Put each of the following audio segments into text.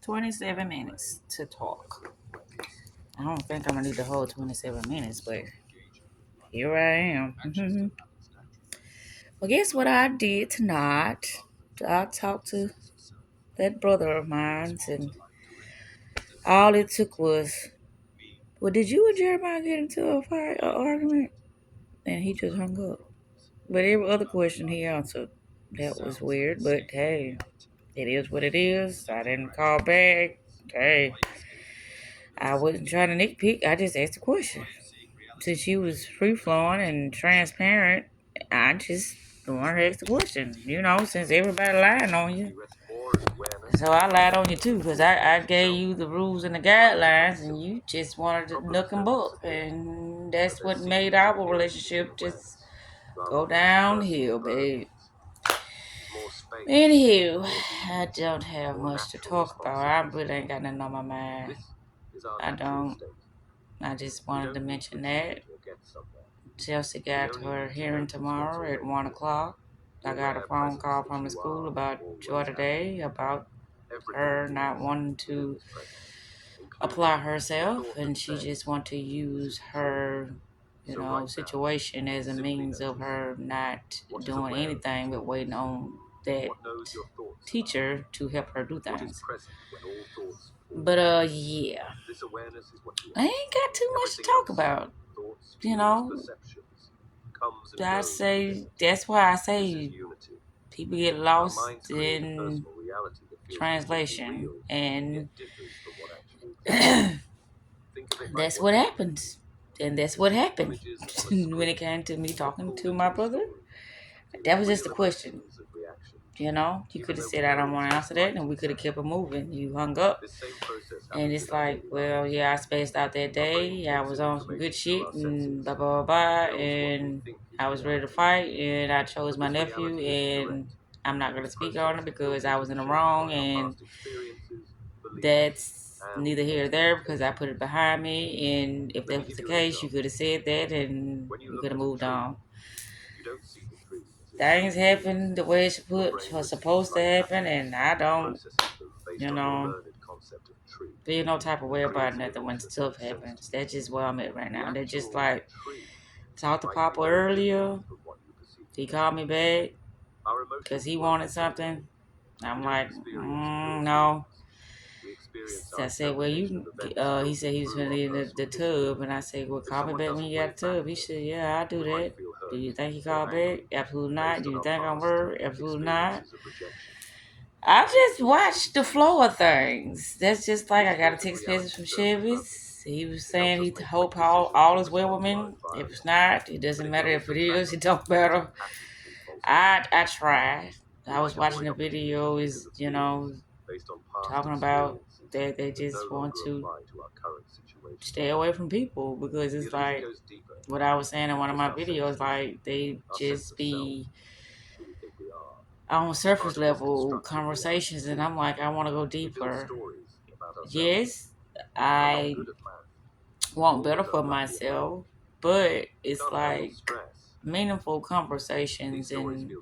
27 minutes to talk. I don't think I'm gonna need the whole 27 minutes, but here I am. Well, guess what I did tonight? I talked to that brother of mine, and all it took was, well, did you and Jeremiah get into a argument? And he just hung up. But every other question he answered, that was weird. But hey, it is what it is. I didn't call back. Hey, I wasn't trying to nitpick. I just asked a question. Since you was free flowing and transparent, I just wanted to ask the question. Since everybody lying on you. So I lied on you too, because I gave you the rules and the guidelines, and you just wanted to nook and buck. And that's what made our relationship just go downhill, babe. Anywho, I don't have much to talk about. I really ain't got nothing on my mind. I don't. I just wanted to mention that. Chelsea got her hearing tomorrow at 1 o'clock. I got a phone call from the school about Joy today about her not wanting to apply herself, and she just want to use her situation as a means of her not doing anything but waiting on that teacher to help her do things. But yeah, I ain't got too much to talk about. You know, I say that's why I say people get lost in translation, and that's what happens. And that's what happened when it came to me talking to my brother. That was just a question. You could have said, I don't want to answer that, and we could have kept it moving. You hung up. And it's like, well, yeah, I spaced out that day. I was on some good shit, and blah, blah, blah, blah. And I was ready to fight, and I chose my nephew, and I'm not going to speak on it because I was in the wrong, and that's neither here nor there because I put it behind me. And if that was the case, you could have said that, and we could have moved on. Things happen the way it's supposed to happen, and I don't, you know, feel no type of way about nothing when stuff happens. That's just where I'm at right now. They're just like, talked to Papa earlier. He called me back because he wanted something. I'm like, no. So I said, well, he said he was going to leave the tub. And I said, well, call me back when you got the tub. He said, yeah, I'll do that. Do you think he called back? Absolutely not. Do you think I'm worried? Absolutely not. I just watched the flow of things. That's just like I got a text message from Chevy's. He was saying he hope all is well with me. If it's not, it doesn't matter. If it is, it don't matter. I tried. I was watching the video. Is talking about that they just want to stay away from people because it's like what I was saying in one of my videos. Like they just be on surface level conversations, and I'm like, I want to go deeper. Yes, I want better for myself, but it's like meaningful conversations and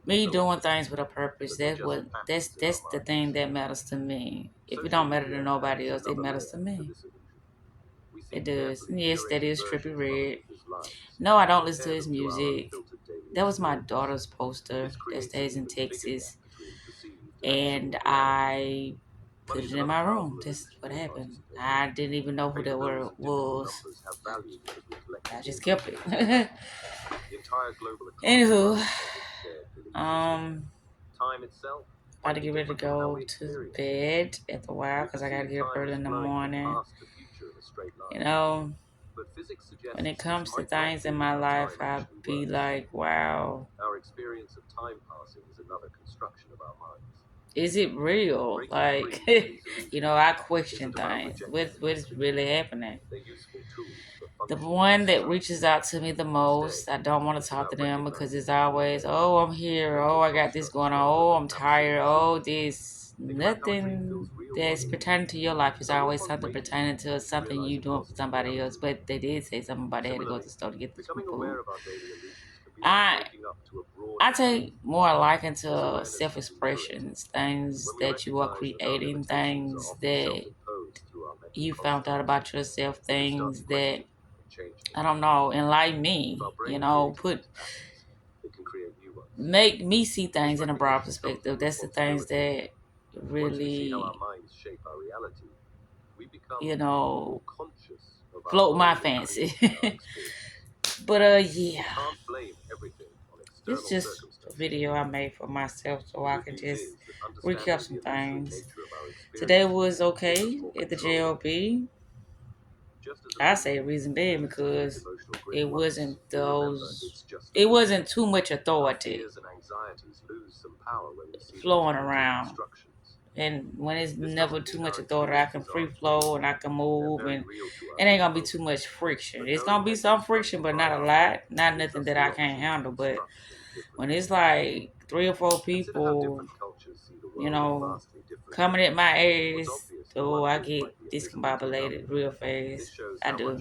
me doing things with a purpose. That's the thing that matters to me. If it don't matter to nobody else, it matters to me. It does. Yes, that is Trippy Red. No, I don't listen to his music. That was my daughter's poster that stays in Texas. And I put it in my room. That's what happened. I didn't even know who that word was. I just kept it. Anywho, about to get ready to go to bed after a while because I got to get up early in the morning. You know, when it comes to things in my life, I'd be like, wow, is it real? Like, I question things. What is really happening? The one that reaches out to me the most, I don't want to talk to them because it's always, oh, I'm here. Oh, I got this going on. Oh, I'm tired. Oh, this. Nothing that's pertaining to your life is always something pertaining to something you doing for somebody else. But they did say something about they had to go to the store to get some food. I I take more liking to self expressions, things that you are creating, things that you found out about yourself, things that I don't know, enlighten me, put make me see things in a broad perspective. That's the things that really, you know, float my fancy. But yeah, it's just a video I made for myself so I can just recap some things. Today was okay at the JLB. I say reason being because it wasn't too much authority flowing around. And when it's never too much authority, I can free flow and I can move, and it ain't gonna be too much friction. It's gonna be some friction, but not a lot. Not nothing that I can't handle. But when it's like 3 or 4 people, coming at my ass, oh, I get discombobulated real fast. I do.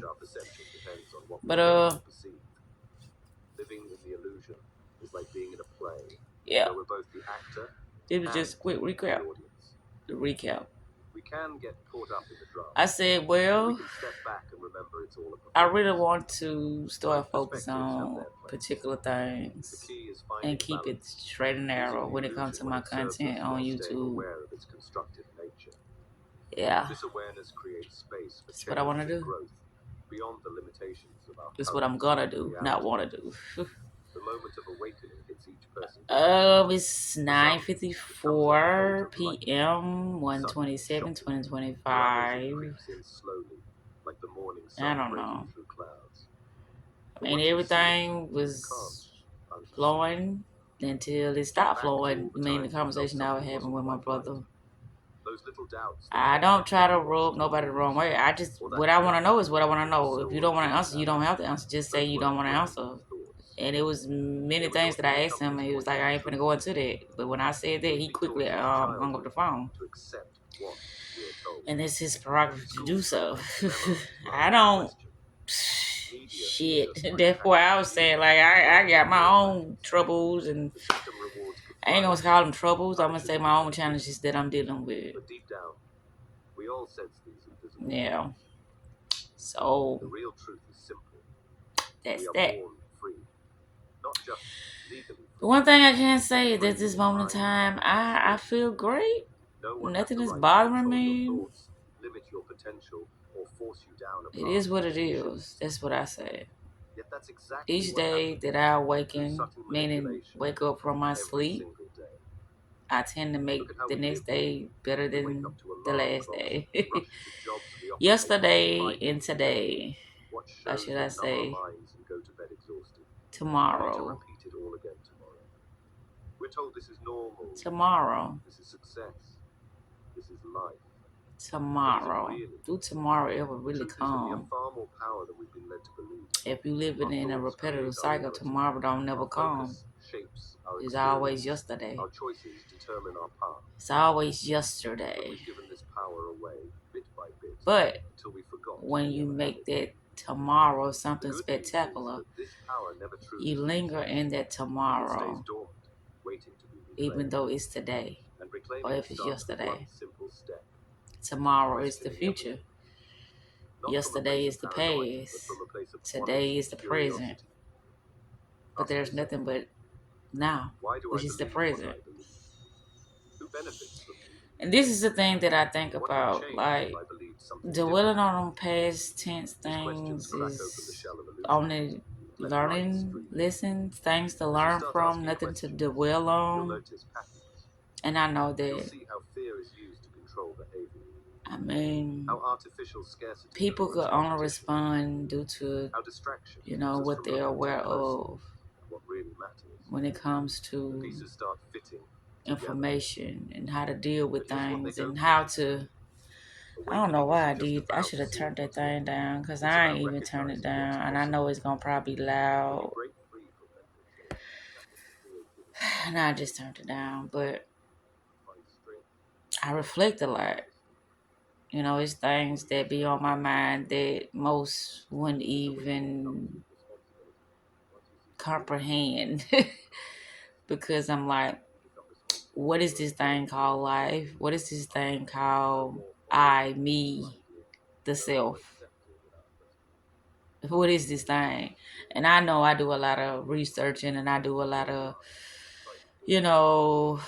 But yeah. It was just a quick recap. The recap. I said, well, I really want to start focus on particular things and keep it straight and narrow when it comes to my content on YouTube. Yeah. That's what I want to do. That's what I'm gonna do, not want to do. It's 9:54 p.m. 1/27/2025. I don't know. I mean, everything was flowing until it stopped flowing. I mean, the conversation I was having with my brother. I don't try to rub nobody the wrong way. What I want to know is what I want to know. If you don't want to answer, you don't have to answer. Just say you don't want to answer. And it was many things that I asked him, and he was like, I ain't finna go into that. But when I said that, he quickly hung up the phone. And it's his prerogative to do so. I don't. Shit. That's why I was saying, like, I got my own troubles, and I ain't gonna call them troubles. I'm gonna say my own challenges that I'm dealing with. Yeah. So that's that. The one thing I can say is at this moment in time, I feel great. Nothing is bothering me. It is what it is. That's what I say. Each day that I awaken, meaning wake up from my sleep, I tend to make the next day better than the last day. Yesterday and today, or should I say, tomorrow. Tomorrow. Tomorrow. Do tomorrow ever really come? If you living in a repetitive cycle, tomorrow don't never come. It's always yesterday. It's always yesterday. But when you make that tomorrow something spectacular, you linger in that tomorrow, even though it's today, or if it's yesterday. Tomorrow is the future. Yesterday is the past. Today is the present. But there's nothing but now, which is the present. And this is the thing that I think about, like, dwelling on past tense things is only learning lessons, things to learn from, nothing to dwell on. And I know that, I mean, people could only respond due to, what they're aware of when it comes to information and how to deal with things and how to. I don't know why I did. I should have turned that thing down because I ain't even turned it down, and I know it's gonna probably be loud. And I just turned it down, but I reflect a lot. It's things that be on my mind that most wouldn't even comprehend because I'm like, what is this thing called life? What is this thing called me, the self? What is this thing? And I know I do a lot of researching and I do a lot of, you know,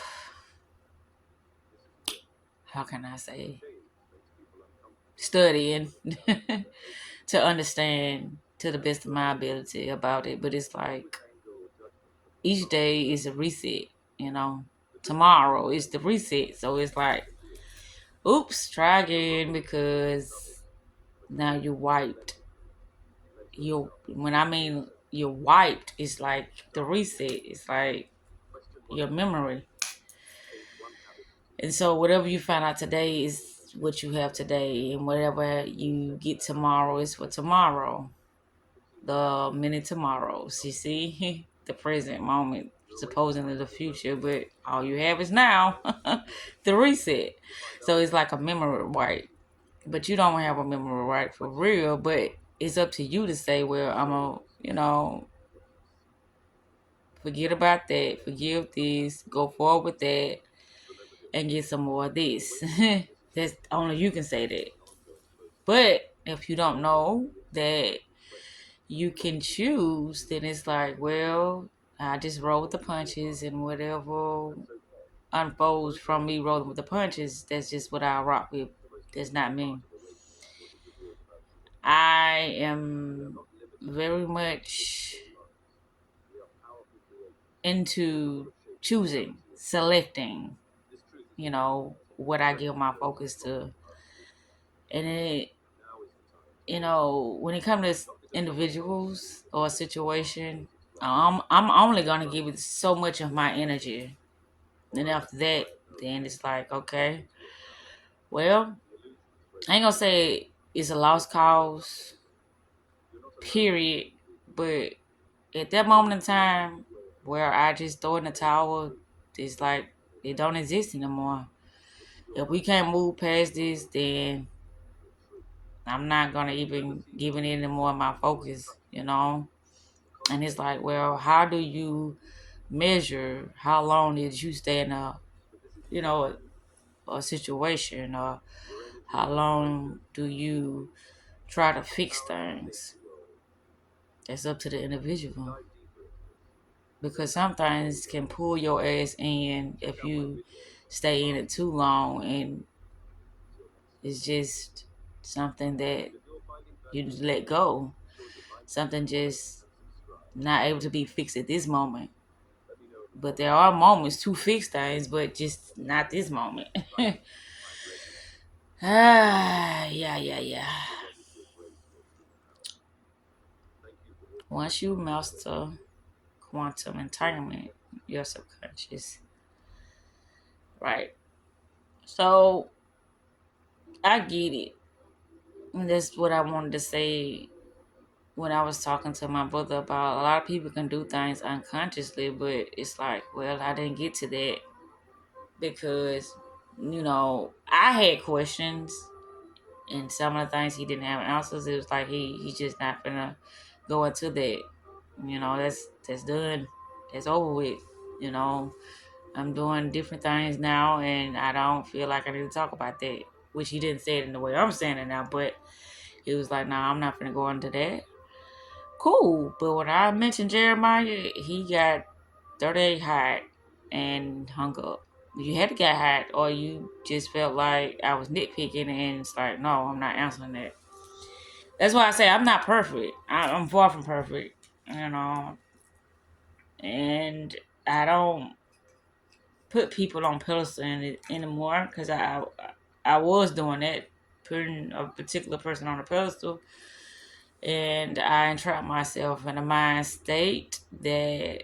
how can I say, studying to understand to the best of my ability about it. But it's like each day is a reset, you know. Tomorrow is the reset. So it's like, oops, try again because now you're wiped. When I mean you're wiped, it's like the reset. It's like your memory. And so whatever you find out today is what you have today, and whatever you get tomorrow is for tomorrow. The many tomorrows, you see, the present moment, supposedly the future, but all you have is now, the reset. So it's like a memory wipe, but you don't have a memory wipe for real. But it's up to you to say, well, I'm a, forget about that, forgive this, go forward with that, and get some more of this. That's only you can say that. But if you don't know that you can choose, then it's like, well, I just roll with the punches, and whatever unfolds from me rolling with the punches, that's just what I rock with. That's not me. I am very much into choosing, selecting, what I give my focus to. And when it comes to individuals or a situation, I'm only gonna give it so much of my energy. And after that, then it's like, okay, well, I ain't gonna say it's a lost cause, period. But at that moment in time where I just throw in the towel, it's like it don't exist anymore. If we can't move past this, then I'm not gonna even give it any more of my focus. And it's like, well, how do you measure how long did you stay in you know, a situation, or how long do you try to fix things? That's up to the individual. Because some things can pull your ass in if you stay in it too long, and it's just something that you just let go. Something just not able to be fixed at this moment. But there are moments to fix things, but just not this moment. Yeah. Once you master quantum entanglement, your subconscious, right? So I get it. And that's what I wanted to say when I was talking to my brother about a lot of people can do things unconsciously, but it's like, well, I didn't get to that because, I had questions, and some of the things he didn't have answers. It was like he's just not gonna go into that. That's done. That's over with. You know, I'm doing different things now, and I don't feel like I need to talk about that. Which he didn't say it in the way I'm saying it now, but he was like, "Nah, I'm not gonna go into that." Cool, but when I mentioned Jeremiah, he got 38 hot and hung up. You had to get hot, or you just felt like I was nitpicking, and it's like, no, I'm not answering that. That's why I say I'm not perfect. I'm far from perfect, and I don't put people on pedestal anymore because I was doing that, putting a particular person on a pedestal, and I entrap myself in a mind state that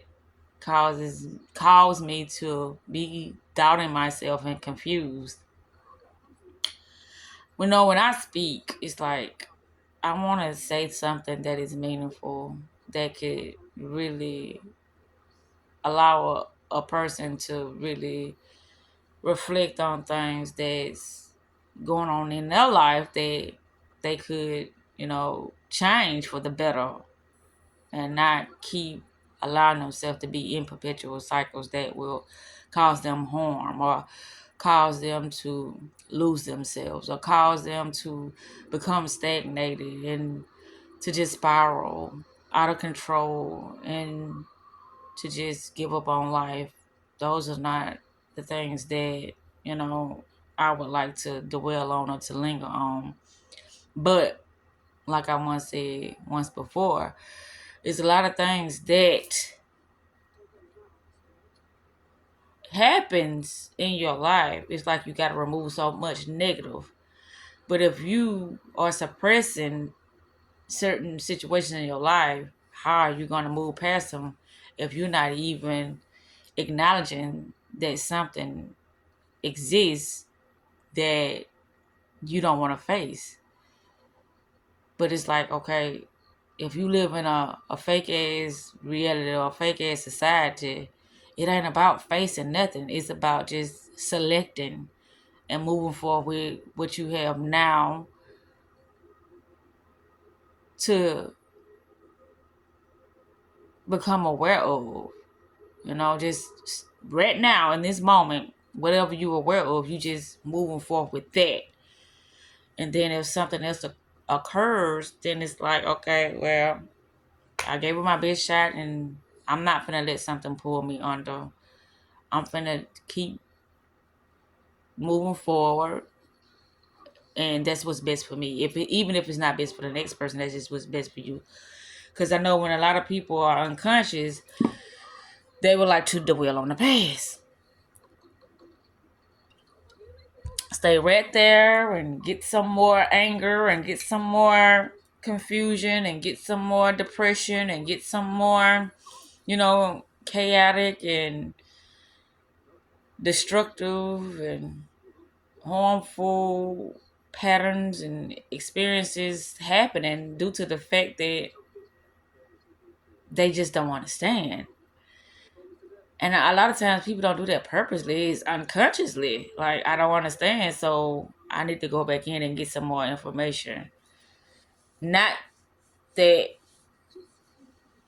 cause me to be doubting myself and confused. When I speak, it's like I want to say something that is meaningful, that could really allow a person to really reflect on things that's going on in their life that they could, change for the better, and not keep allowing themselves to be in perpetual cycles that will cause them harm, or cause them to lose themselves, or cause them to become stagnated and to just spiral out of control and to just give up on life. Those are not the things that, you know, I would like to dwell on or to linger on. But like I once said once before, there's a lot of things that happens in your life. It's like you got to remove so much negative. But if you are suppressing certain situations in your life, how are you going to move past them if you're not even acknowledging that something exists that you don't want to face? But it's like, okay, if you live in a fake ass reality or a fake ass society, it ain't about facing nothing. It's about just selecting and moving forward with what you have now to become aware of. You know, just right now in this moment, whatever you're aware of, you just moving forward with that. And then if something else occurs, then it's like, okay, well, I gave it my best shot, and I'm not finna let something pull me under. I'm finna keep moving forward, and that's what's best for me. Even if it's not best for the next person, that's just what's best for you. Because I know when a lot of people are unconscious, they would like to dwell on the past. Stay right there and get some more anger and get some more confusion and get some more depression and get some more, chaotic and destructive and harmful patterns and experiences happening due to the fact that they just don't understand. And a lot of times people don't do that purposely. It's unconsciously. Like, I don't understand, so I need to go back in and get some more information. Not that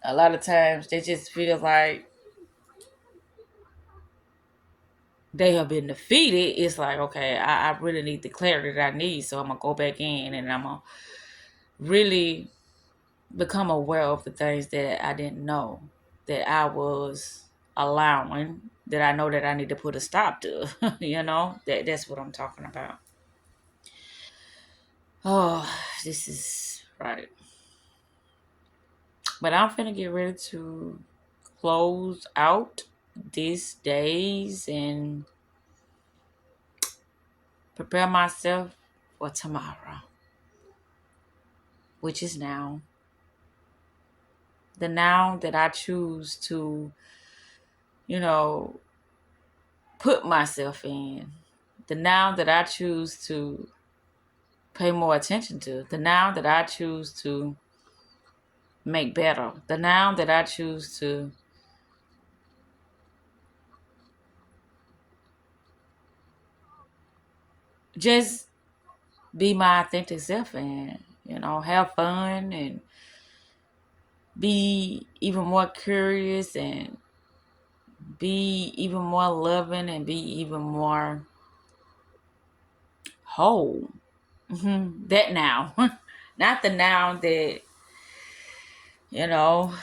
a lot of times they just feel like they have been defeated. It's like, okay, I really need the clarity that I need, so I'm going to go back in and I'm going to really become aware of the things that I didn't know that I was allowing, that I know that I need to put a stop to. That's what I'm talking about. Oh, this is right. But I'm finna get ready to close out these days and prepare myself for tomorrow, which is now. The now that I choose to, you know, put myself in. The now that I choose to pay more attention to. The now that I choose to make better. The now that I choose to just be my authentic self and, have fun and be even more curious and be even more loving and be even more whole. That now. Not the now that, you know,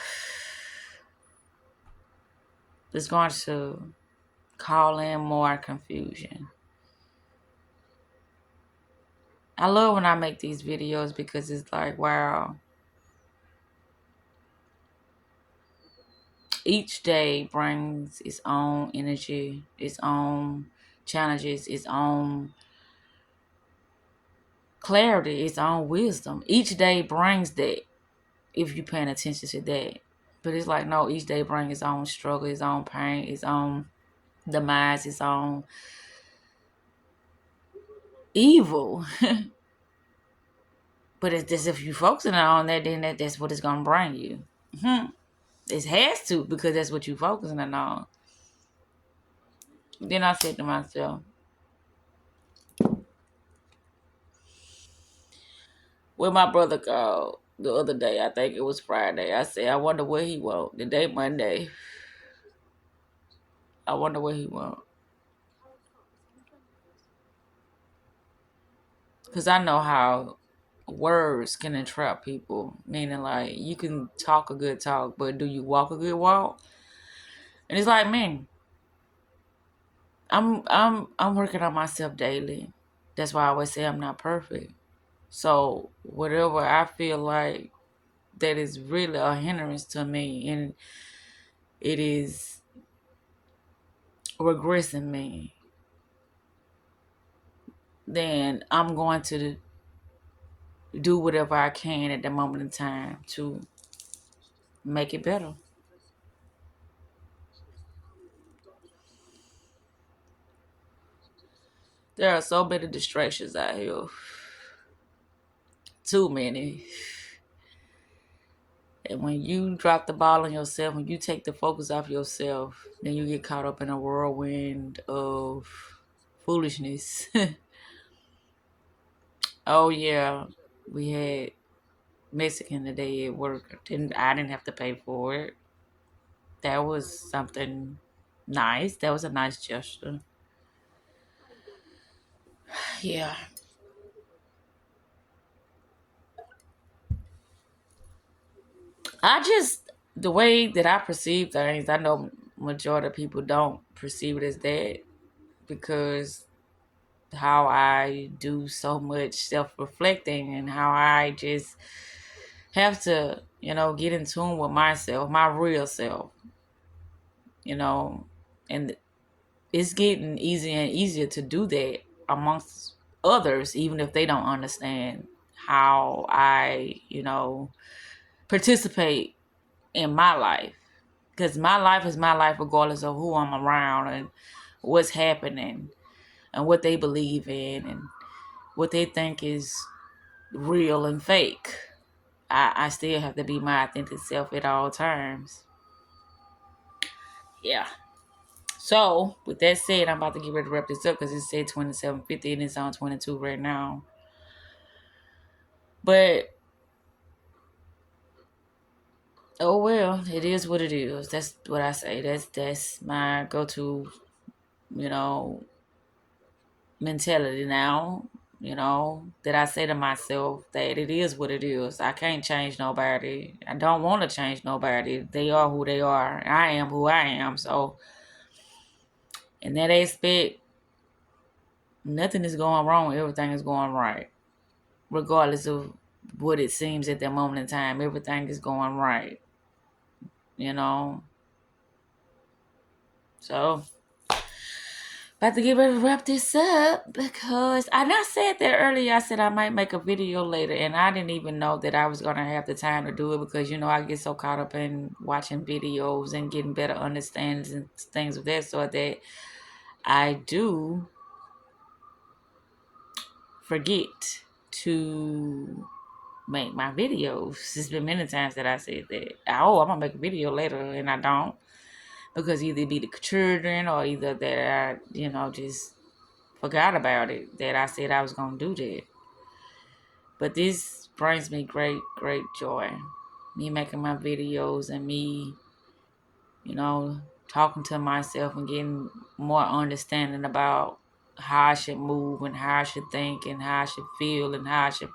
is going to call in more confusion. I love when I make these videos because it's like, wow, each day brings its own energy, its own challenges, its own clarity, its own wisdom. Each day brings that if you're paying attention to that. But it's like, no, each day brings its own struggle, its own pain, its own demise, its own evil. But it's just if you're focusing on that, then that's what it's going to bring you. It has to, because that's what you're focusing on. Then I said to myself, where my brother go? the other day. I think it was Friday. I said, I wonder what he want. Today, Monday. I wonder what he want. Because I know how words can entrap people. Meaning, like, you can talk a good talk, but do you walk a good walk? And it's like, man, I'm working on myself daily. That's why I always say I'm not perfect. So whatever I feel like that is really a hindrance to me and it is regressing me, then I'm going to do whatever I can at the moment in time to make it better. There are so many distractions out here. Too many. And when you drop the ball on yourself, when you take the focus off yourself, then you get caught up in a whirlwind of foolishness. Oh yeah, we had Mexican today at work. I didn't have to pay for it. That was something nice. That was a nice gesture. Yeah. I just the way that I perceive things, I know majority of people don't perceive it as that because how I do so much self-reflecting and how I just have to, get in tune with myself, my real self, you know, and it's getting easier and easier to do that amongst others, even if they don't understand how I, participate in my life. Because my life is my life regardless of who I'm around and what's happening and what they believe in and what they think is real and fake. I still have to be my authentic self at all times. Yeah. So, with that said, I'm about to get ready to wrap this up because it said 27:50 and it's on 22 right now. But, oh well, it is what it is. That's what I say. That's my go-to, you know, mentality now. That I say to myself that it is what it is. I can't change nobody. I don't want to change nobody. They are who they are. I am who I am. So, in that aspect, nothing is going wrong. Everything is going right. Regardless of what it seems at that moment in time, everything is going right. You know? So, about to get ready to wrap this up because I said that earlier. I said I might make a video later, and I didn't even know that I was going to have the time to do it because, I get so caught up in watching videos and getting better understandings and things of that sort that I do forget to make my videos. There's been many times that I said that, oh, I'm gonna make a video later, and I don't because either it be the children or either that I, just forgot about it that I said I was gonna do that. But this brings me great, great joy. Me making my videos and me, talking to myself and getting more understanding about how I should move and how I should think and how I should feel and how I should